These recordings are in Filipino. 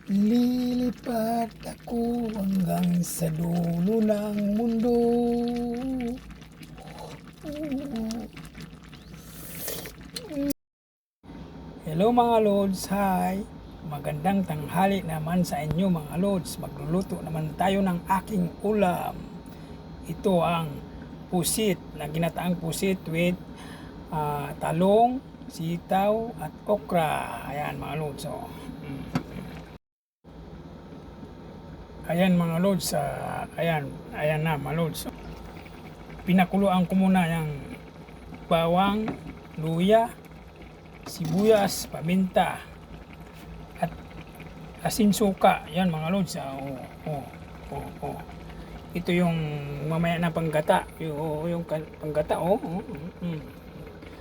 Lilipat ako hanggang sa dulo ng mundo. Hello mga Lods, hi! Magandang tanghali naman sa inyo mga Lods. Magluluto naman tayo ng aking ulam. Ito ang pusit, na ginataang pusit with talong, sitaw at okra. Ayan mga Lods. Ayan mga Lods, ayan na mga Lods. Pinakuluan ko muna yung bawang, luya, sibuyas, paminta at asin suka. Yan mga Lods. Ito yung mamaya na panggata. Yung panggata.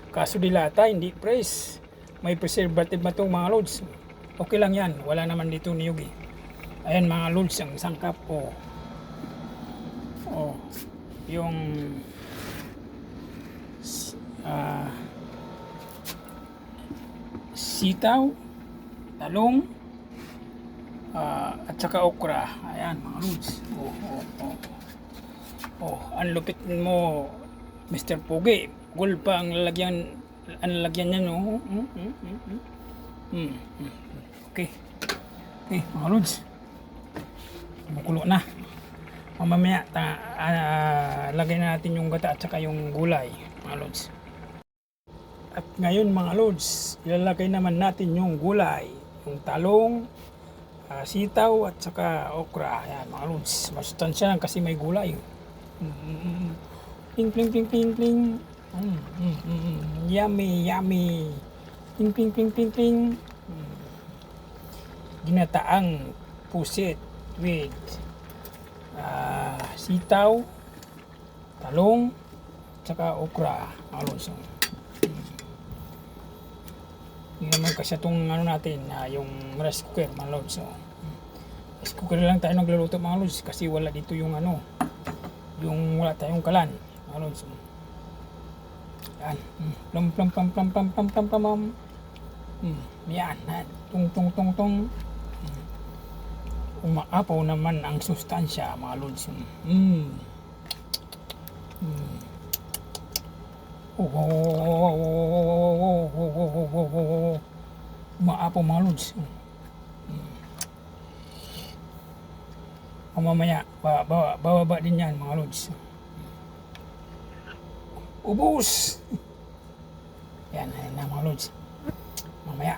Kaso dilata, hindi press. May preservative na itong mga Lods. Okay lang yan. Wala naman dito niyog eh. Ayan mga Lods, ang sangkap ko. Yung sitaw, talong, at saka okra. Ayan mga Lods. Ang lupit mo, Mr. Pogi. Gold pa ang lalagyan niya, no? Okay, mga Lods. Makulo na. Mamaya lagay na natin yung gata at saka yung gulay, mga Lods. At ngayon mga Lods, ilalagay naman natin yung gulay, yung talong, sitaw at saka okra. Ayan mga Lods, masustansya lang kasi may gulay. Pling pling pling pling pling. Yummy yummy. Pling pling pling pling pling. Ginataang pusit with sitaw, talong, tsaka okra, mga Lods. Hindi naman kasi itong natin, yung rice cooker, mga Lods. Rice cooker lang tayo nagluluto mga Lods kasi wala dito yung yung wala tayong kalan, mga Lods. Yan. Plum plum plum plum plum plum plum plum. Yan. Tung tung tung tung. Umaapaw naman ang sustansya, mga Lods. Umaapaw mga Lods. Mamaya bababa din yan mga Lods. Ubus. Yan na mga Lods. Mamaya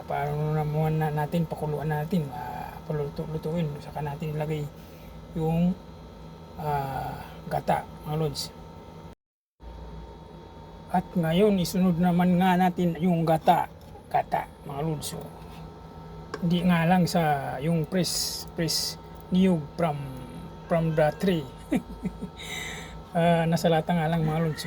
paano naman natin, pakuluan natin, palutuin, saka natin ilagay yung gata, mga Lods. At ngayon isunod naman nga natin yung gata, mga Lods. Hindi nga lang sa yung press niyog from the tree. Nasa lata nga lang mga Lods.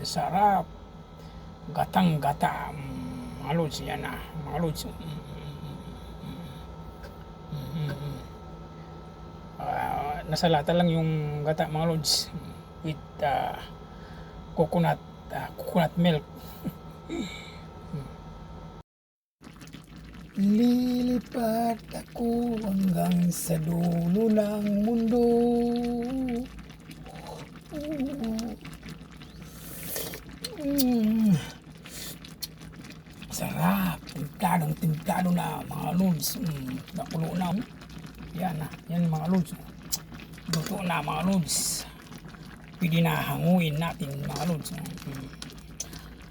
Sarap. Gatang-gata. Mga Lods, yan na. Mga Lods. Nasa lata lang yung gata, mga Lods, with coconut milk. Lilipat ako hanggang sa dulo ng mundo. Sarap. Timplado na, mga Lods. Nakulo na. Yan na. Yan mga Lods. Luto na mga Lods. Pwede na hanguin natin mga Lods.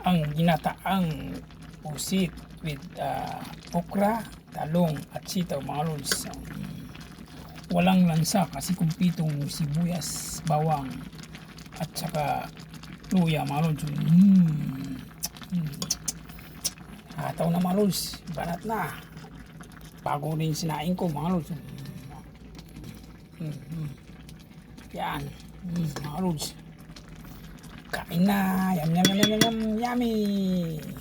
Ang ginataang pusit with okra, talong at sitaw, mga Lods. Walang lansa kasi kumpitong sibuyas, bawang at saka luya, mga Lods. Hataw na mga Lods. Banat na. Bago rin sinain ko, mga Lods. Yan. Mga Lods. Kain na. Yum, yum, yum, yum, yum, yummy.